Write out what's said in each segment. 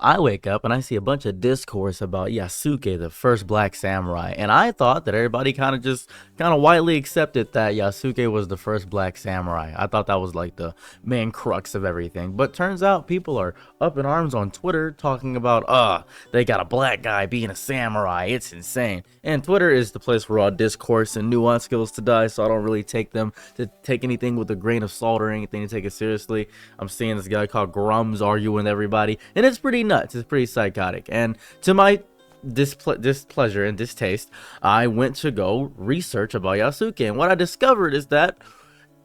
I wake up and I see a bunch of discourse about Yasuke, the first black samurai, and I thought that everybody kind of widely accepted that Yasuke was the first black samurai. I thought that was like the main crux of everything, but turns out people are up in arms on Twitter talking about, they got a black guy being a samurai. It's insane. And Twitter is the place where all discourse and nuance goes to die, so I don't really take anything with a grain of salt or anything to take it seriously. I'm seeing this guy called Grums arguing with everybody, and it's pretty nuts. It's pretty psychotic. And to my displeasure and distaste, I went to go research about Yasuke, and what I discovered is that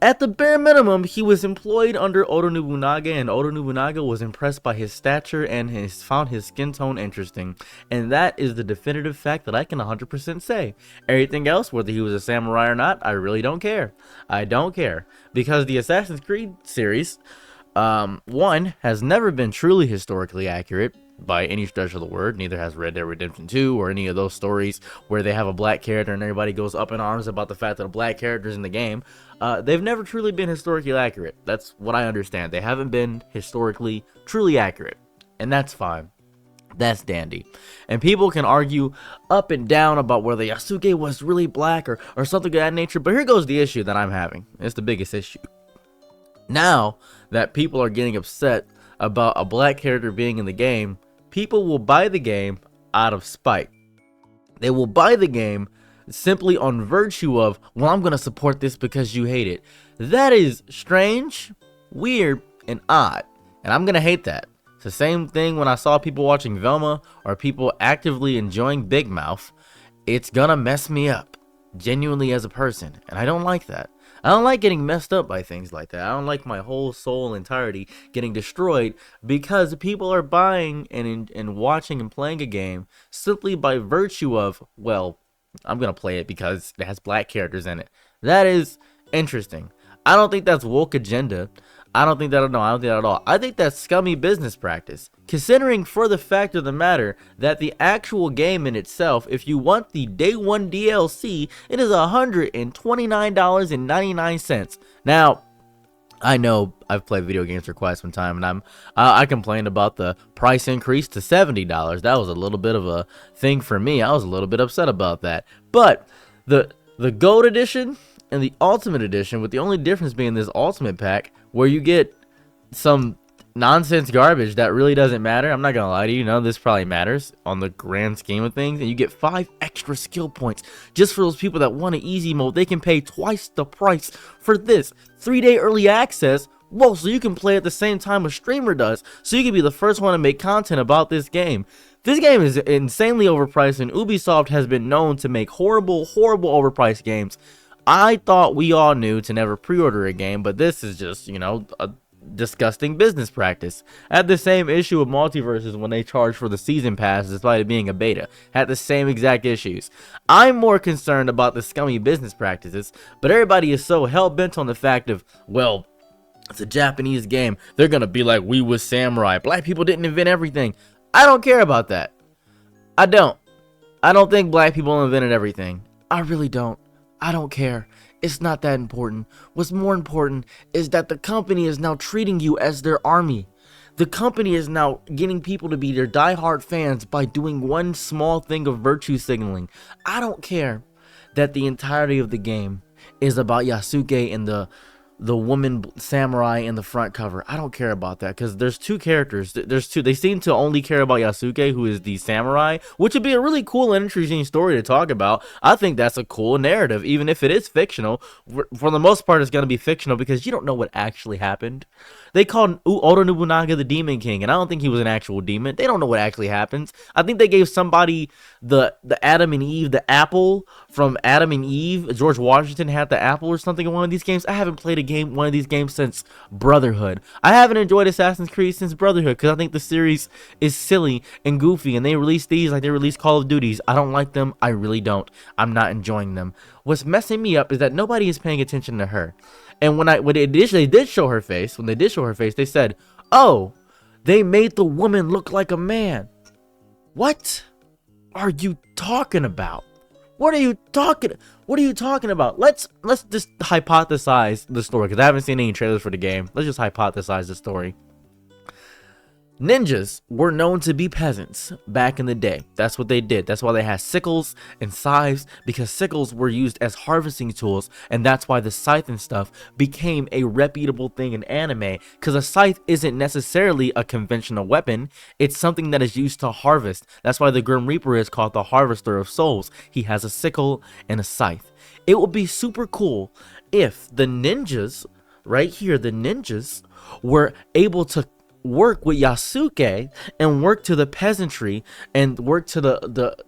at the bare minimum, he was employed under Oda Nobunaga, and Oda Nobunaga was impressed by his stature and found his skin tone interesting. And that is the definitive fact that I can 100% say. Everything else, whether he was a samurai or not, I really don't care. I don't care. Because the Assassin's Creed series, one, has never been truly historically accurate by any stretch of the word. Neither has Red Dead Redemption 2 or any of those stories where they have a black character and everybody goes up in arms about the fact that a black character is in the game. They've never truly been historically accurate. That's what I understand. They haven't been historically truly accurate, and that's fine. That's dandy. And people can argue up and down about whether Yasuke was really black or something of that nature, but here goes the issue that I'm having. It's the biggest issue. Now that people are getting upset about a black character being in the game, people will buy the game out of spite. They will buy the game simply on virtue of, well, I'm going to support this because you hate it. That is strange, weird, and odd. And I'm going to hate that. It's the same thing when I saw people watching Velma or people actively enjoying Big Mouth. It's going to mess me up, genuinely as a person. And I don't like that. I don't like getting messed up by things like that. I don't like my whole soul entirety getting destroyed because people are buying and watching and playing a game simply by virtue of, well, I'm going to play it because it has black characters in it. That is interesting. I don't think that's woke agenda. I don't think that at all. I think that's scummy business practice. Considering for the fact of the matter that the actual game in itself, if you want the day one DLC, it is $129.99. Now, I know I've played video games for quite some time, and I complained about the price increase to $70. That was a little bit of a thing for me. I was a little bit upset about that. But the Gold Edition and the Ultimate Edition, with the only difference being this Ultimate Pack, where you get some nonsense garbage that really doesn't matter. I'm not gonna lie to you, none of this probably matters on the grand scheme of things, and you get 5 extra skill points just for those people that want an easy mode. They can pay twice the price for this 3-day early access. Whoa, so you can play at the same time a streamer does, so you can be the first one to make content about this game. This game is insanely overpriced, and Ubisoft has been known to make horrible overpriced games. I thought we all knew to never pre-order a game, but this is just, a disgusting business practice. I had the same issue with Multiverses when they charged for the season pass despite it being a beta. Had the same exact issues. I'm more concerned about the scummy business practices, but everybody is so hell-bent on the fact of, well, it's a Japanese game. They're gonna be like, we was samurai. Black people didn't invent everything. I don't care about that. I don't think black people invented everything. I really don't. I don't care. It's not that important. What's more important is that the company is now treating you as their army. The company is now getting people to be their diehard fans by doing one small thing of virtue signaling. I don't care that the entirety of the game is about Yasuke and the woman samurai in the front cover. I don't care about that because there's 2 characters. There's 2. They seem to only care about Yasuke, who is the samurai, which would be a really cool and interesting story to talk about. I think that's a cool narrative, even if it is fictional. For the most part, it's going to be fictional because you don't know what actually happened. They called Oda Nobunaga the Demon King, and I don't think he was an actual demon. They don't know what actually happens. I think they gave somebody the Adam and Eve, the apple from Adam and Eve. George Washington had the apple or something in one of these games. I haven't played one of these games since Brotherhood. I haven't enjoyed Assassin's Creed since Brotherhood because I think the series is silly and goofy, and they release these like they release Call of Duties. I don't like them. I really don't. I'm not enjoying them. What's messing me up is that nobody is paying attention to her. And when they did show her face, they said, "Oh, they made the woman look like a man." What are you talking about? What are you talking about? Let's just hypothesize the story because I haven't seen any trailers for the game. Let's just hypothesize the story. Ninjas were known to be peasants back in the day. That's what they did. That's why they had sickles and scythes, because sickles were used as harvesting tools, and that's why the scythe and stuff became a reputable thing in anime, because a scythe isn't necessarily a conventional weapon. It's something that is used to harvest. That's why the Grim Reaper is called the Harvester of Souls. He has a sickle and a scythe. It would be super cool if the ninjas, right here, the ninjas were able to work with Yasuke and work to the peasantry and work to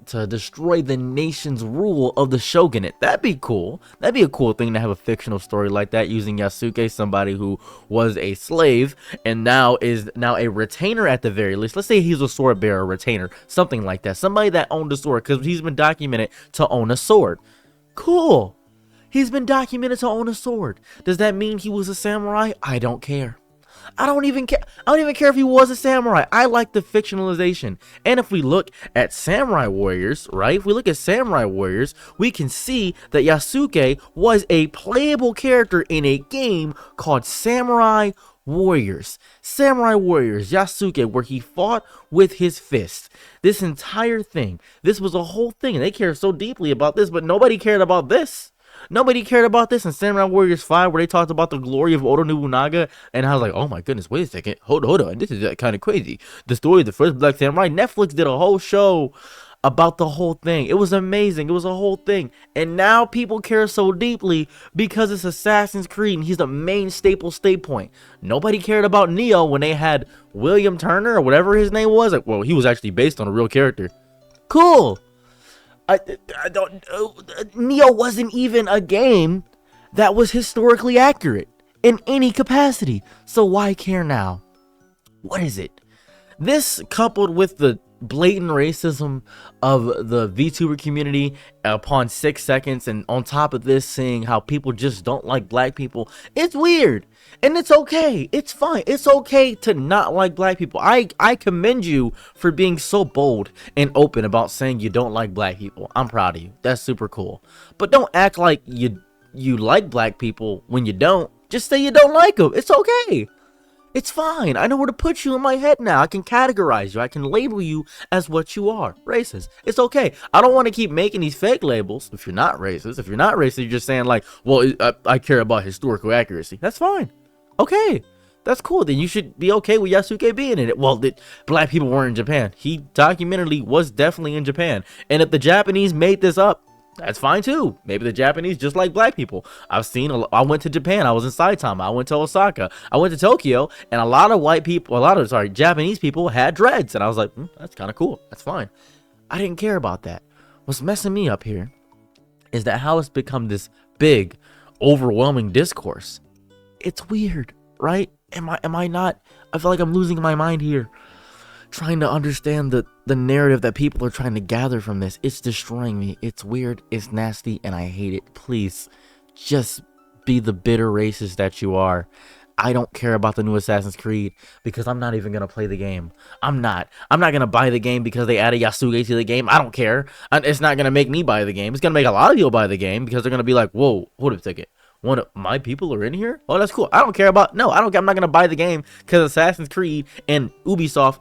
to destroy the nation's rule of the shogunate. That'd be cool. That'd be a cool thing to have a fictional story like that, using Yasuke, somebody who was a slave and now is a retainer at the very least. Let's say he's a sword bearer, retainer, something like that. Somebody that owned a sword, because he's been documented to own a sword. Cool. He's been documented to own a sword. Does that mean he was a samurai? I don't care. I don't even care. I don't even care if he was a samurai. I like the fictionalization. And if we look at samurai warriors, right? If we look at samurai warriors, we can see that Yasuke was a playable character in a game called Samurai Warriors. Samurai Warriors, Yasuke, where he fought with his fist. This entire thing, this was a whole thing. And they cared so deeply about this, but nobody cared about this. Nobody cared about this in Samurai Warriors 5, where they talked about the glory of Oda Nobunaga, and I was like, oh my goodness, wait a second, hold on, this is kind of crazy. The story of the first Black Samurai. Netflix did a whole show about the whole thing. It was amazing. It was a whole thing. And now people care so deeply because it's Assassin's Creed, and he's the main staple state point. Nobody cared about Neo when they had William Turner, or whatever his name was. Like, well, he was actually based on a real character. Cool. Neo wasn't even a game that was historically accurate in any capacity. So why care now? What is it? This, coupled with the blatant racism of the VTuber community upon 6 seconds, and on top of this, seeing how people just don't like black people, it's weird. And it's okay. It's fine. It's okay to not like black people. I commend you for being so bold and open about saying you don't like black people. I'm proud of you. That's super cool. But don't act like you like black people when you don't. Just say you don't like them. It's okay. It's fine. I know where to put you in my head now. I can categorize you. I can label you as what you are. Racist. It's okay. I don't want to keep making these fake labels. If you're not racist, you're just saying like, well, I care about historical accuracy. That's fine. Okay. That's cool. Then you should be okay with Yasuke being in it. Well, black people weren't in Japan. He documentarily was definitely in Japan. And if the Japanese made this up, that's fine too. Maybe the Japanese just like black people. I went to Japan. I was in Saitama. I went to Osaka. I went to Tokyo, and a lot of Japanese people had dreads, and I was like, that's kind of cool. That's fine. I didn't care about that. What's messing me up here is that how it's become this big, overwhelming discourse. It's weird, right? Am I not? I feel like I'm losing my mind here, trying to understand the narrative that people are trying to gather from this. It's destroying me. It's weird, it's nasty, and I hate it. Please, just be the bitter racist that you are. I don't care about the new Assassin's Creed because I'm not even going to play the game. I'm not going to buy the game because they added Yasuke to the game. I don't care. It's not going to make me buy the game. It's going to make a lot of people buy the game because they're going to be like, whoa, hold up a second. One of my people are in here? Oh, that's cool. I don't care about, no, I don't care. I'm not going to buy the game because Assassin's Creed and Ubisoft,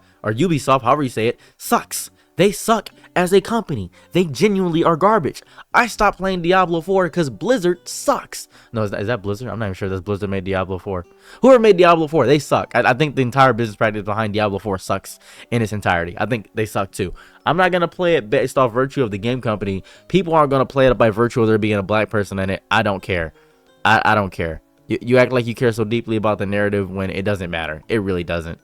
however you say it, sucks. They suck as a company. They genuinely are garbage. I stopped playing Diablo 4 because Blizzard sucks. No, is that Blizzard? I'm not even sure that's Blizzard made Diablo 4. Whoever made Diablo 4, they suck. I think the entire business practice behind Diablo 4 sucks in its entirety. I think they suck too. I'm not going to play it based off virtue of the game company. People aren't going to play it by virtue of there being a black person in it. I don't care. I don't care. You act like you care so deeply about the narrative when it doesn't matter. It really doesn't.